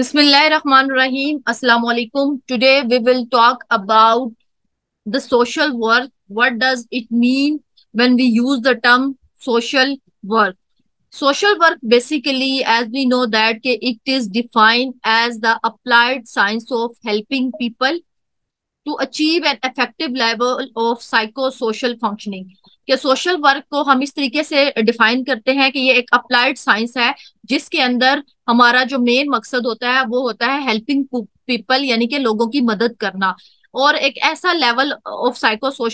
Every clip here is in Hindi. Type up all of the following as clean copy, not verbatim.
Bismillahirrahmanirrahim. Assalamu alaikum. Today we will talk about the social work. What does it mean when we use the term social work? Social work basically, as we know that it is defined as the applied science of helping people to achieve an effective level of psycho social functioning. कि सोशल वर्क को हम इस तरीके से डिफाइन करते हैं कि ये एक अप्लाइड साइंस है जिसके अंदर हमारा जो मेन मकसद होता है वो होता है हेल्पिंग पीपल, यानी कि लोगों की मदद करना और एक ऐसा लेवल ऑफ साइको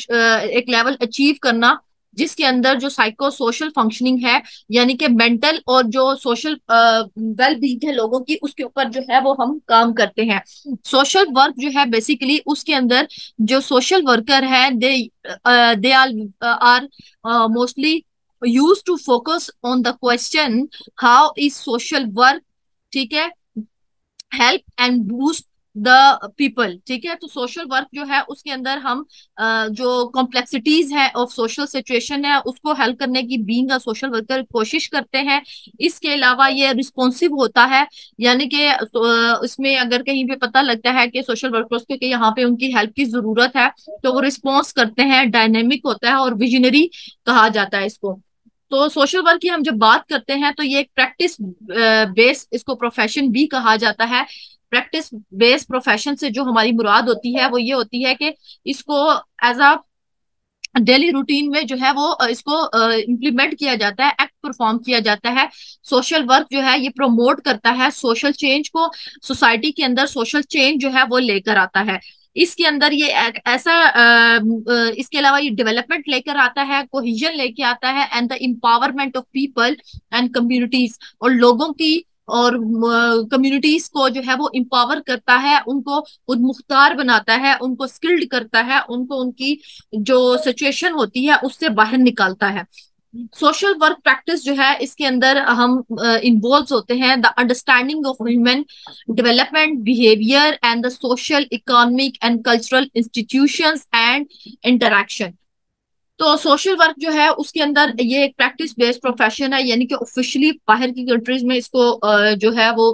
एक लेवल अचीव करना जिसके अंदर जो साइको सोशल फंक्शनिंग है, यानी कि मेंटल और जो सोशल वेल बीइंग है लोगों की, उसके ऊपर जो है वो हम काम करते हैं। सोशल वर्क जो है बेसिकली उसके अंदर जो सोशल वर्कर है they are mostly use to focus on the question how is social work, ठीक है, help and boost the people. ठीक है, तो सोशल वर्क जो है उसके अंदर हम जो कॉम्प्लेक्सिटीज है ऑफ सोशल सिचुएशन है उसको हेल्प करने की बीइंग अ सोशल वर्कर कोशिश करते हैं। इसके अलावा ये रिस्पॉन्सिव होता है, यानी कि इसमें अगर कहीं पे पता लगता है कि सोशल वर्कर्स को कि यहाँ पे उनकी हेल्प की जरूरत है तो वो रिस्पॉन्स करते हैं, डायनेमिक होता है और विजनरी कहा जाता है इसको। तो सोशल वर्क की हम जब बात करते हैं तो ये एक प्रैक्टिस बेस, इसको प्रोफेशन भी कहा जाता है। प्रैक्टिस बेस प्रोफेशन से जो हमारी मुराद होती है वो ये होती है कि इसको एज अ डेली रूटीन में जो है वो इसको इम्प्लीमेंट किया जाता है, एक्ट परफॉर्म किया जाता है। सोशल वर्क जो है ये प्रमोट करता है सोशल चेंज को, सोसाइटी के अंदर सोशल चेंज जो है वो लेकर आता है। इसके अंदर ये ऐसा इसके अलावा ये डेवलपमेंट लेकर आता है, कोहिजन लेके आता है and the empowerment of people and communities, और लोगों की और कम्युनिटीज को जो है वो एम्पावर करता है, उनको उन्मुख्तार बनाता है, उनको स्किल्ड करता है, उनको उनकी जो सिचुएशन होती है उससे बाहर निकालता है। सोशल वर्क प्रैक्टिस जो है इसके अंदर हम इन्वॉल्व होते हैं the understanding of human development, behaviour and the social, economic and cultural institutions and interaction. तो सोशल वर्क जो है उसके अंदर ये एक प्रैक्टिस बेस्ड प्रोफेशन है, यानी कि ऑफिशियली बाहर की कंट्रीज में इसको जो है वो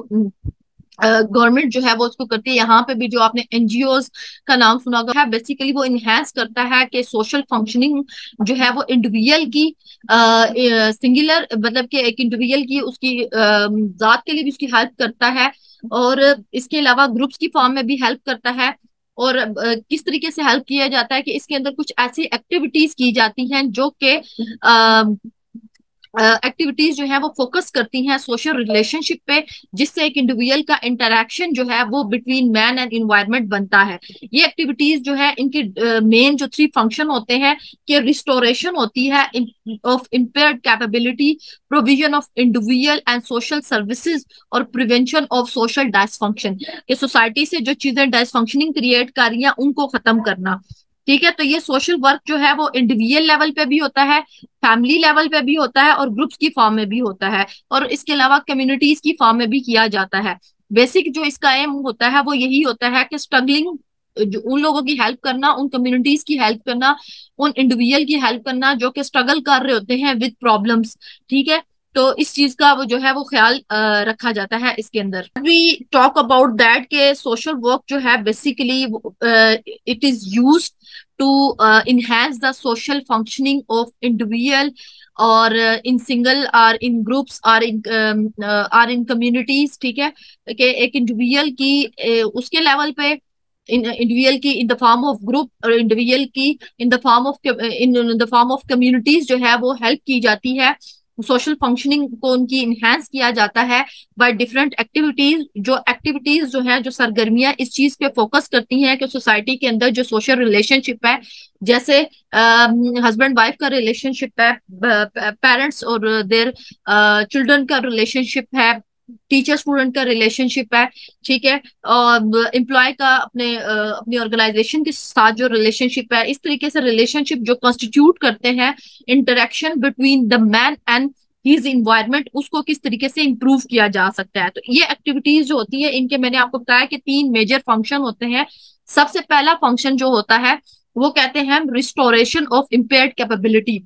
गवर्नमेंट जो है वो उसको करती है। यहाँ पे भी जो आपने एनजीओज का नाम सुना होगा है, बेसिकली वो इनहेंस करता है कि सोशल फंक्शनिंग जो है वो इंडिविजुअल की सिंगुलर, मतलब कि एक इंडिविजुअल की उसकी जात के लिए भी उसकी हेल्प करता है और इसके अलावा ग्रुप्स की फॉर्म में भी हेल्प करता है। और किस तरीके से हेल्प किया जाता है कि इसके अंदर कुछ ऐसी एक्टिविटीज की जाती हैं जो कि एक्टिविटीज जो है वो फोकस करती हैं सोशल रिलेशनशिप पे, जिससे एक इंडिविजुअल का इंटरेक्शन जो है वो बिटवीन मैन एंड इन्वायरमेंट बनता है। ये एक्टिविटीज जो है इनके मेन जो 3 फंक्शन होते हैं कि रिस्टोरेशन होती है of impaired capability, provision of individual and social services और प्रिवेंशन ऑफ सोशल डायसफंक्शन, कि सोसाइटी से जो चीजें डायसफंक्शनिंग क्रिएट कर रही हैं उनको खत्म करना। ठीक है, तो ये सोशल वर्क जो है वो इंडिविजुअल लेवल पे भी होता है, फैमिली लेवल पे भी होता है और ग्रुप्स की फॉर्म में भी होता है, और इसके अलावा कम्युनिटीज की फॉर्म में भी किया जाता है। बेसिक जो इसका एम होता है वो यही होता है कि स्ट्रगलिंग जो उन लोगों की हेल्प करना, उन कम्युनिटीज की हेल्प करना, उन इंडिविजुअल की हेल्प करना जो कि स्ट्रगल कर रहे होते हैं विद प्रॉब्लम्स। ठीक है, तो इस चीज का वो जो है वो ख्याल रखा जाता है इसके अंदर। वी टॉक अबाउट दैट के सोशल वर्क जो है basically it is use to enhance the social functioning of individual or in single or in groups or in communities। ठीक है, कि एक इंडिविजुअल की उसके लेवल पे इंडिविजुअल की in the form of group और इंडिविजुअल की in the form of communities जो है वो हेल्प की जाती है, सोशल फंक्शनिंग को उनकी इनहेंस किया जाता है बाय डिफरेंट एक्टिविटीज। जो एक्टिविटीज जो है, जो सरगर्मियां इस चीज पे फोकस करती हैं कि सोसाइटी के अंदर जो सोशल रिलेशनशिप है, जैसे हस्बैंड वाइफ का रिलेशनशिप है, पेरेंट्स और देयर चिल्ड्रन का रिलेशनशिप है, टीचर स्टूडेंट का रिलेशनशिप है, ठीक है, और एम्प्लॉय का अपनी ऑर्गेनाइजेशन के साथ जो रिलेशनशिप है, इस तरीके से रिलेशनशिप जो कॉन्स्टिट्यूट करते हैं interaction between the man and his environment, उसको किस तरीके से इंप्रूव किया जा सकता है। तो ये एक्टिविटीज जो होती है इनके, मैंने आपको बताया कि 3 मेजर फंक्शन होते हैं। सबसे पहला फंक्शन जो होता है वो कहते हैं रिस्टोरेशन ऑफ इम्पेयर्ड कैपेबिलिटी,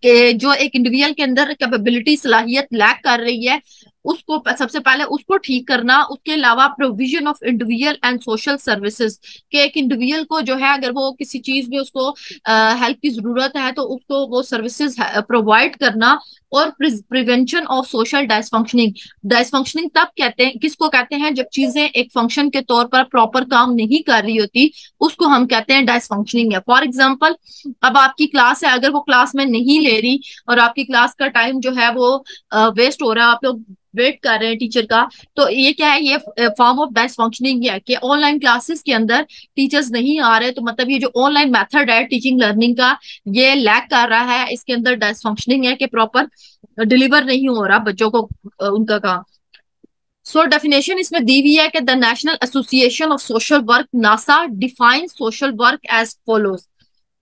कि जो एक इंडिविजुअल के अंदर कैपेबिलिटी, सलाहियत लैक कर रही है उसको सबसे पहले उसको ठीक करना। उसके अलावा provision of individual and social services, कि एक इंडिविजुअल को जो है अगर वो किसी चीज में उसको हेल्प की जरूरत है तो उसको वो सर्विसेज प्रोवाइड करना। और प्रिवेंशन ऑफ सोशल डायसफंक्शनिंग, डायसफंक्शनिंग तब कहते हैं, किसको कहते हैं, जब चीजें एक फंक्शन के तौर पर प्रॉपर काम नहीं कर रही होती, उसको हम कहते हैं डायसफंक्शनिंग है। फॉर एग्जाम्पल, अब आपकी क्लास है, अगर वो क्लास में नहीं ले रही और आपकी क्लास का टाइम जो है वो वेस्ट हो रहा है, आप लोग वेट कर रहे हैं टीचर का, तो ये क्या है, ये फॉर्म ऑफ डाइस फंक्शनिंग है कि ऑनलाइन क्लासेस के अंदर टीचर्स नहीं आ रहे, तो मतलब ये जो ऑनलाइन मेथड है टीचिंग लर्निंग का, ये लैक कर रहा है, इसके अंदर डाइस फंक्शनिंग है कि प्रॉपर डिलीवर नहीं हो रहा बच्चों को उनका काम। सो डेफिनेशन इसमें दी हुई है कि the national association of social work नासा define social work as follows,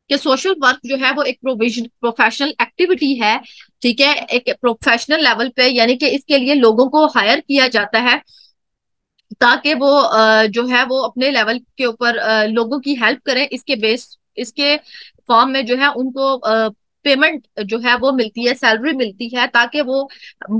कि सोशल वर्क जो है वो एक प्रोफेशनल एक्टिविटी है, ठीक है, एक प्रोफेशनल लेवल पे, यानी कि इसके लिए लोगों को हायर किया जाता है ताकि वो जो है वो अपने लेवल के ऊपर लोगों की हेल्प करें। इसके बेस, इसके फॉर्म में जो है उनको पेमेंट जो है वो मिलती है, सैलरी मिलती है, ताकि वो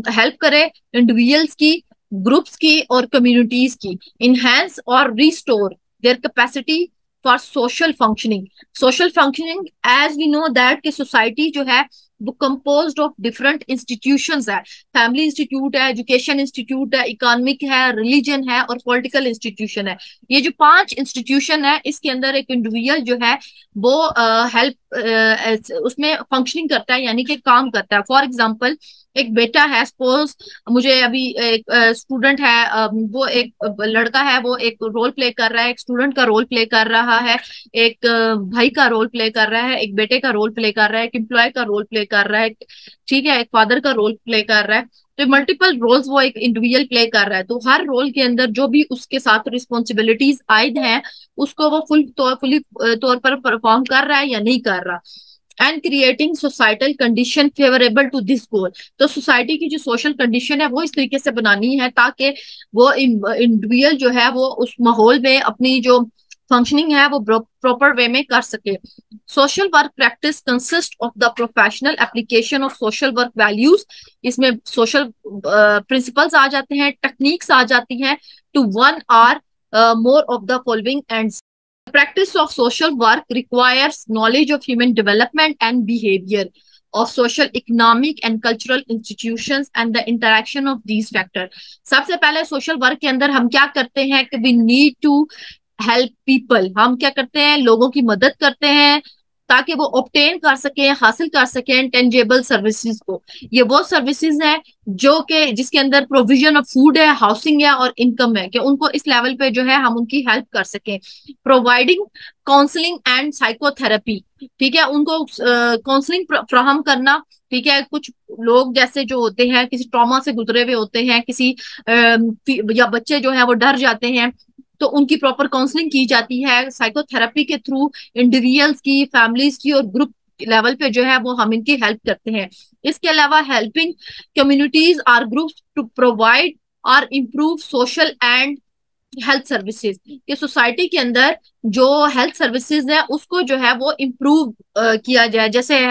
हेल्प करे इंडिविजुअल्स की, ग्रुप्स की और कम्युनिटीज की, इनहेंस और restore their capacity for social functioning. Social functioning, as we know that कि सोसाइटी जो है वो कंपोज्ड ऑफ डिफरेंट इंस्टीट्यूशंस है। फैमिली इंस्टीट्यूट है, एजुकेशन इंस्टीट्यूट है, इकोनॉमिक है, रिलीजन है और पॉलिटिकल इंस्टीट्यूशन है। ये जो 5 इंस्टीट्यूशन है, इसके अंदर एक इंडिविजुअल जो है वो हेल्प उसमें फंक्शनिंग करता है, यानी कि काम करता है। फॉर एग्जाम्पल, एक बेटा है, सपोज मुझे अभी एक स्टूडेंट है, वो एक लड़का है, वो एक रोल प्ले कर रहा है, एक स्टूडेंट का रोल प्ले कर रहा है, एक भाई का रोल प्ले कर रहा है, एक बेटे का रोल प्ले कर रहा है, एक एम्प्लॉय का रोल प्ले कर रहा है, ठीक है, एक फादर का रोल प्ले कर रहा है। तो मल्टीपल रोल्स वो एक इंडिविजुअल प्ले कर रहा है, तो हर रोल के अंदर जो भी उसके साथ रिस्पॉन्सिबिलिटीज आयद हैं उसको वो फुली तौर पर परफॉर्म कर रहा है या नहीं कर रहा। And creating societal condition favourable to this goal, तो सोसाइटी की जो सोशल कंडीशन है वो इस तरीके से बनानी है ताकि वो इंडिविजुअल जो है वो उस माहौल में अपनी जो फंक्शनिंग है वो प्रॉपर वे में कर सके। Social work practice consist of the professional application of social work values, इसमें सोशल प्रिंसिपल्स आ जाते हैं, टेक्निक्स आ जाती हैं, to one or more of the following end. Practice of social work requires knowledge of human development and behavior of social, economic and cultural institutions and the interaction of these factors. सबसे पहले सोशल वर्क के अंदर हम क्या करते हैं कि we need to help people, हम क्या करते हैं, लोगों की मदद करते हैं ताकि वो ऑब्टेन कर सके, हासिल कर सके टेंजेबल सर्विसेज को। ये वो सर्विसेज हैं जो कि जिसके अंदर प्रोविजन ऑफ फूड है, हाउसिंग है और इनकम है, कि उनको इस लेवल पे जो है हम उनकी हेल्प कर सकें। प्रोवाइडिंग काउंसलिंग एंड साइकोथेरेपी, ठीक है, उनको काउंसलिंग फ्राहम करना, ठीक है। कुछ लोग जैसे जो होते हैं किसी ट्रॉमा से गुजरे हुए होते हैं, किसी या बच्चे जो है वो डर जाते हैं, तो उनकी प्रॉपर काउंसलिंग की जाती है साइकोथेरेपी के थ्रू, इंडिविजुअल्स की, फैमिलीज की और ग्रुप लेवल पे जो है वो हम इनकी हेल्प करते हैं। इसके अलावा helping communities or groups to provide और improve social and health services, कि सोसाइटी के अंदर जो हेल्थ सर्विसेज है उसको जो है वो इम्प्रूव किया जाए, जैसे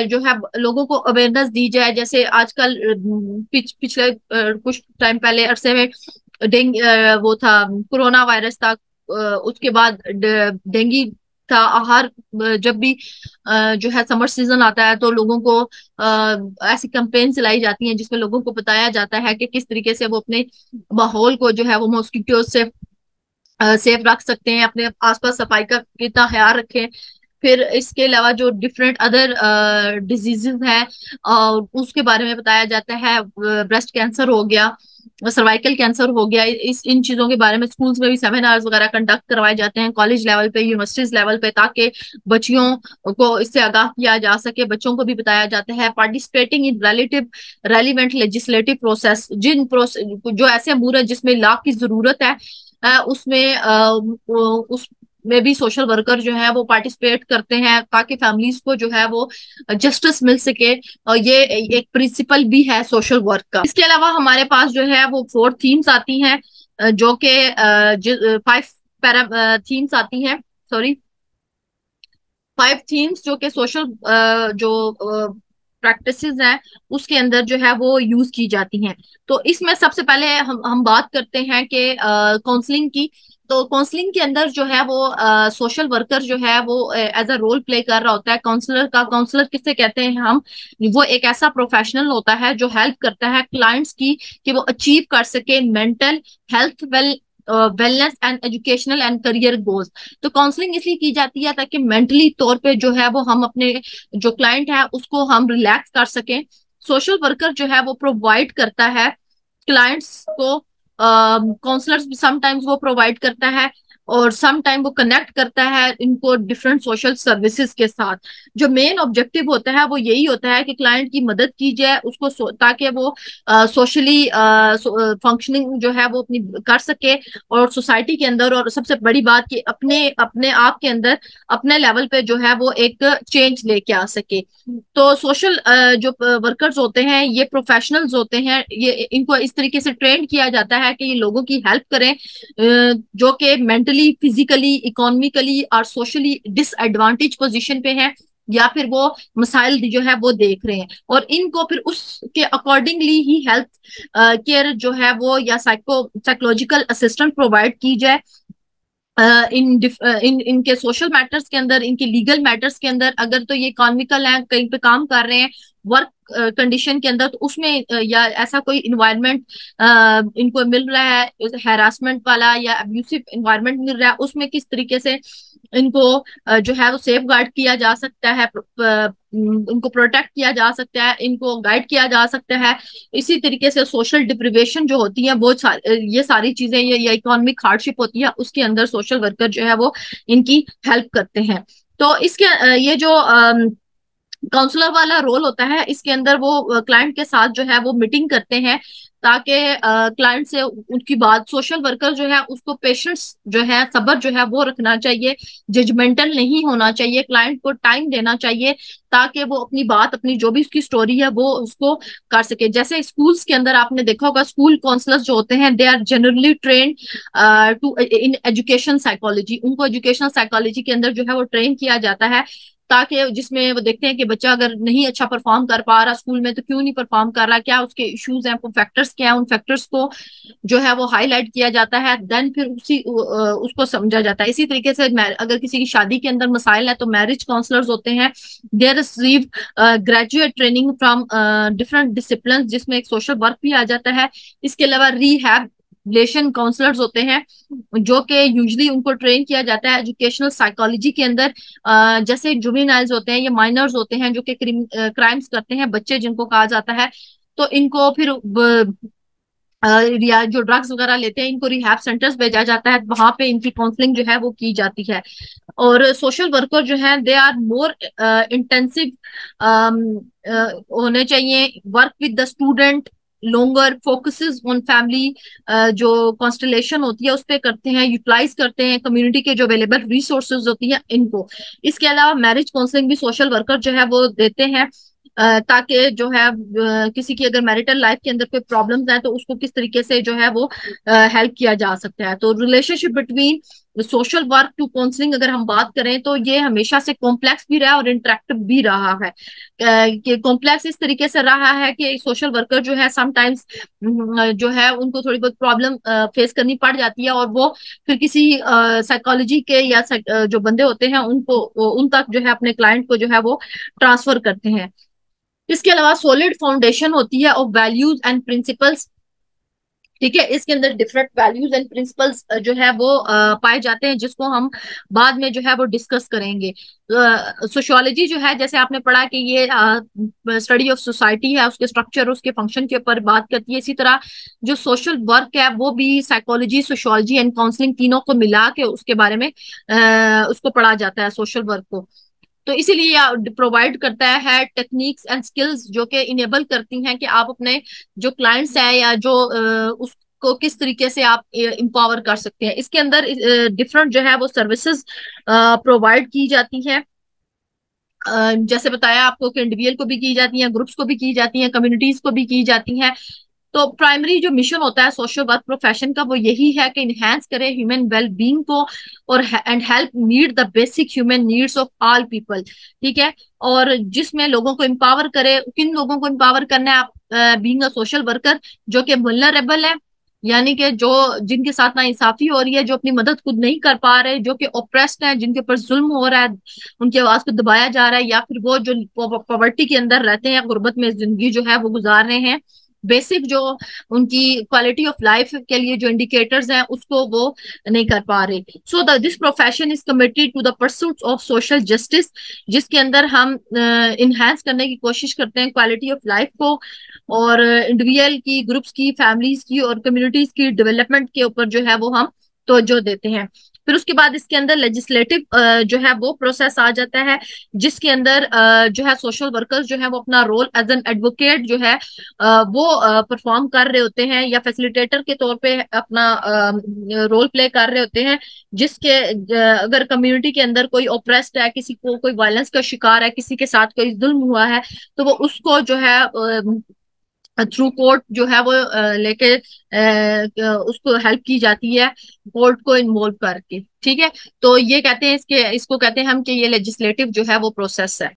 जो है लोगों को अवेयरनेस दी जाए। जैसे आजकल पिछले कुछ टाइम पहले अरसे में वो था, कोरोना वायरस था, उसके बाद डेंगू था। हर जब भी जो है समर सीजन आता है तो लोगों को ऐसी कैंपेन चलाई जाती हैं जिसमें लोगों को बताया जाता है कि किस तरीके से वो अपने माहौल को जो है वो मॉस्किटो से सेफ रख सकते हैं, अपने आसपास सफाई का कितना ख्याल रखें। फिर इसके अलावा जो डिफरेंट अदर डिजीजेस हैं उसके बारे में बताया जाता है। ब्रेस्ट कैंसर हो गया, सर्वाइकल कैंसर हो गया, इस इन चीजों के बारे में स्कूल्स में भी सेमिनार्स वगैरह कंडक्ट करवाए जाते हैं, कॉलेज लेवल पे, यूनिवर्सिटीज लेवल पे, ताकि बच्चियों को इससे आगाह किया जा सके। बच्चों को भी बताया जाता है participating in relative relevant legislative process, जिन प्रोसेस जो ऐसे अमूर है जिसमें लॉ की जरूरत है, उसमें उस में भी सोशल वर्कर जो है वो पार्टिसिपेट करते हैं ताकि फैमिलीज को जो है वो जस्टिस मिल सके। और ये एक प्रिंसिपल भी है सोशल वर्क का। इसके अलावा हमारे पास जो है वो 4 थीम्स आती हैं, जो कि 5 पैरा थीम्स आती हैं, सॉरी 5 थीम्स जो कि सोशल जो प्रैक्टिसेस हैं उसके अंदर जो है वो यूज की जाती हैं। तो इसमें सबसे पहले हम बात करते हैं कि काउंसलिंग की। तो काउंसलिंग के अंदर जो है वो सोशल वर्कर जो है वो एज अ रोल प्ले कर रहा होता है काउंसलर का। काउंसलर किसे कहते हैं हम? वो एक ऐसा प्रोफेशनल होता है जो हेल्प करता है क्लाइंट्स की कि वो अचीव कर सके mental health, wellness and educational and career goals. तो काउंसलिंग इसलिए की जाती है ताकि मेंटली तौर पे जो है वो हम अपने जो क्लाइंट है उसको हम रिलैक्स कर सकें। सोशल वर्कर जो है वो प्रोवाइड करता है क्लाइंट्स को, काउंसलर्स भी समटाइम्स वो प्रोवाइड करता है, और सम टाइम वो कनेक्ट करता है इनको डिफरेंट सोशल सर्विसेज के साथ। जो मेन ऑब्जेक्टिव होता है वो यही होता है कि क्लाइंट की मदद की जाए उसको ताकि वो सोशली फंक्शनिंग जो है वो अपनी कर सके और सोसाइटी के अंदर, और सबसे बड़ी बात कि अपने अपने आप के अंदर अपने लेवल पे जो है वो एक चेंज लेके आ सके। तो सोशल जो वर्कर्स होते हैं ये प्रोफेशनल्स होते हैं, ये इनको इस तरीके से ट्रेन किया जाता है कि ये लोगों की हेल्प करें जो कि मेंटली, फिजिकली, इकोनॉमिकली और सोशली डिसएडवांटेज पोजीशन पे हैं, या फिर वो मसाइल जो है वो देख रहे हैं, और इनको फिर उसके अकॉर्डिंगली ही हेल्थ केयर जो है वो या साइकोलॉजिकल असिस्टेंट प्रोवाइड की जाए। इन इनके सोशल मैटर्स के अंदर, इनके लीगल मैटर्स के अंदर, अगर तो ये इकोनॉमिकल है, कहीं पे काम कर रहे हैं वर्क कंडीशन के अंदर, तो उसमें या ऐसा कोई इन्वायरमेंट इनको मिल रहा है हैरासमेंट वाला या अब्यूसिव इन्वायरमेंट मिल रहा है, उसमें किस तरीके से इनको जो है वो सेफ गार्ड किया जा सकता है, इनको प्रोटेक्ट किया जा सकता है, इनको गाइड किया जा सकता है। इसी तरीके से सोशल डिप्रिवेशन जो होती है वो ये सारी चीजें, ये इकोनॉमिक हार्डशिप होती है, उसके अंदर सोशल वर्कर जो है वो इनकी हेल्प करते हैं। तो इसके ये जो काउंसलर वाला रोल होता है इसके अंदर वो क्लाइंट के साथ जो है वो मीटिंग करते हैं ताकि क्लाइंट से उनकी बात, सोशल वर्कर जो है उसको पेशेंस जो है, सब्र जो है वो रखना चाहिए, जजमेंटल नहीं होना चाहिए, क्लाइंट को टाइम देना चाहिए ताकि वो अपनी बात, अपनी जो भी उसकी स्टोरी है वो उसको कर सके। जैसे स्कूल्स के अंदर आपने देखा होगा स्कूल काउंसलर्स जो होते हैं they are generally train to in education psychology. उनको एजुकेशनल साइकोलॉजी के अंदर जो है वो ट्रेन किया जाता है ताकि जिसमें वो देखते हैं कि बच्चा अगर नहीं अच्छा परफॉर्म कर पा रहा स्कूल में तो क्यों नहीं परफॉर्म कर रहा, क्या उसके इश्यूज हैं, वो फैक्टर्स क्या हैं, उन फैक्टर्स को जो है वो हाईलाइट किया जाता है, देन फिर उसको समझा जाता है। इसी तरीके से अगर किसी की शादी के अंदर मसाइल है तो मैरिज काउंसलर्स होते हैं, they receive graduate training from different discipline जिसमें एक सोशल वर्क भी आ जाता है। इसके अलावा रिहैब रिलेशन काउंसलर्स होते हैं जो कि यूजली उनको ट्रेन किया जाता है एजुकेशनल साइकोलॉजी के अंदर। जैसे जुवेनाइल्स होते हैं, ये माइनर्स होते हैं जो कि क्राइम्स करते हैं, बच्चे जिनको कहा जाता है, तो इनको फिर या जो ड्रग्स वगैरह लेते हैं इनको रिहैब सेंटर्स भेजा जाता है, वहां पे इनकी काउंसलिंग जो है वो की जाती है। और सोशल वर्कर जो है दे आर मोर इंटेंसिव होने चाहिए, work with the student longer, focuses on family, जो कॉन्स्टलेशन होती है उस पर करते हैं, यूटिलाइज करते हैं कम्युनिटी के जो अवेलेबल रिसोर्सेज होती हैं इनको। इसके अलावा मैरिज काउंसलिंग भी सोशल वर्कर जो है वो देते हैं ताकि जो है किसी की अगर मैरिटल लाइफ के अंदर कोई प्रॉब्लम्स है तो उसको किस तरीके से जो है वो हेल्प किया जा सकता है। तो relationship between social work to counselling अगर हम बात करें तो ये हमेशा से कॉम्प्लेक्स भी रहा और इंटरेक्टिव भी रहा है। कि कॉम्प्लेक्स इस तरीके से रहा है कि सोशल वर्कर जो है समटाइम्स जो है उनको थोड़ी बहुत प्रॉब्लम फेस करनी पड़ जाती है, और वो फिर किसी साइकोलॉजी के या जो बंदे होते हैं उनको उन तक जो है अपने क्लाइंट को जो है वो ट्रांसफर करते हैं। इसके अलावा सॉलिड फाउंडेशन होती है ऑफ वैल्यूज एंड प्रिंसिपल्स। ठीक है, इसके अंदर डिफरेंट वैल्यूज एंड प्रिंसिपल्स जो है वो पाए जाते हैं जिसको हम बाद में जो है वो डिस्कस करेंगे। सोशियोलॉजी जो है जैसे आपने पढ़ा कि ये स्टडी ऑफ सोसाइटी है, उसके स्ट्रक्चर, उसके फंक्शन के ऊपर बात करती है। इसी तरह जो सोशल वर्क है वो भी साइकोलॉजी, सोशियोलॉजी एंड काउंसलिंग तीनों को मिला के उसके बारे में उसको पढ़ा जाता है सोशल वर्क को। तो इसीलिए प्रोवाइड करता है टेक्निक्स एंड स्किल्स जो कि इनेबल करती हैं कि आप अपने जो क्लाइंट्स हैं या जो उसको किस तरीके से आप एम्पावर कर सकते हैं। इसके अंदर डिफरेंट जो है वो सर्विसेज प्रोवाइड की जाती हैं। जैसे बताया आपको कि इंडिविजुअल को भी की जाती हैं, ग्रुप्स को भी की जाती हैं, कम्युनिटीज को भी की जाती हैं। तो प्राइमरी जो मिशन होता है सोशल वर्क प्रोफेशन का वो यही है कि इनहेंस करे ह्यूमन वेल बीइंग को और and help meet the basic human needs of all people. ठीक है। और जिसमें लोगों को एम्पावर करे, किन लोगों को एम्पावर करना है आप बीइंग अ सोशल वर्कर? जो कि वल्नरेबल है, यानी कि जो जिनके साथ ना इंसाफी हो रही है, जो अपनी मदद खुद नहीं कर पा रहे, जो कि ओप्रेस्ड है, जिनके ऊपर जुल्म हो रहा है, उनकी आवाज को दबाया जा रहा है, या फिर वो जो पॉवर्टी के अंदर रहते हैं, गुर्बत में जिंदगी जो है वो गुजार रहे हैं, बेसिक जो उनकी क्वालिटी ऑफ लाइफ के लिए जो इंडिकेटर्स हैं उसको वो नहीं कर पा रहे। So this profession is committed to the pursuit of social justice, जिसके अंदर हम इनहेंस करने की कोशिश करते हैं क्वालिटी ऑफ लाइफ को, और इंडिविजुअल की, ग्रुप्स की, फैमिलीज की और कम्युनिटीज की डेवलपमेंट के ऊपर जो है वो हम तवज्जो देते हैं। फिर उसके बाद इसके अंदर लेजिस्लेटिव जो है वो प्रोसेस आ जाता है, जिसके अंदर जो है सोशल वर्कर्स जो है वो अपना रोल एज एन एडवोकेट जो है वो परफॉर्म कर रहे होते हैं, या फैसिलिटेटर के तौर पे अपना रोल प्ले कर रहे होते हैं, जिसके अगर कम्युनिटी के अंदर कोई ओप्रेस्ड है, किसी को कोई वायलेंस का शिकार है, किसी के साथ कोई जुल्म हुआ है, तो वो उसको जो है थ्रू कोर्ट जो है वो लेके उसको हेल्प की जाती है, कोर्ट को इन्वॉल्व करके। ठीक है। तो ये कहते हैं, इसको कहते हैं हम कि ये लेजिस्लेटिव जो है वो प्रोसेस है।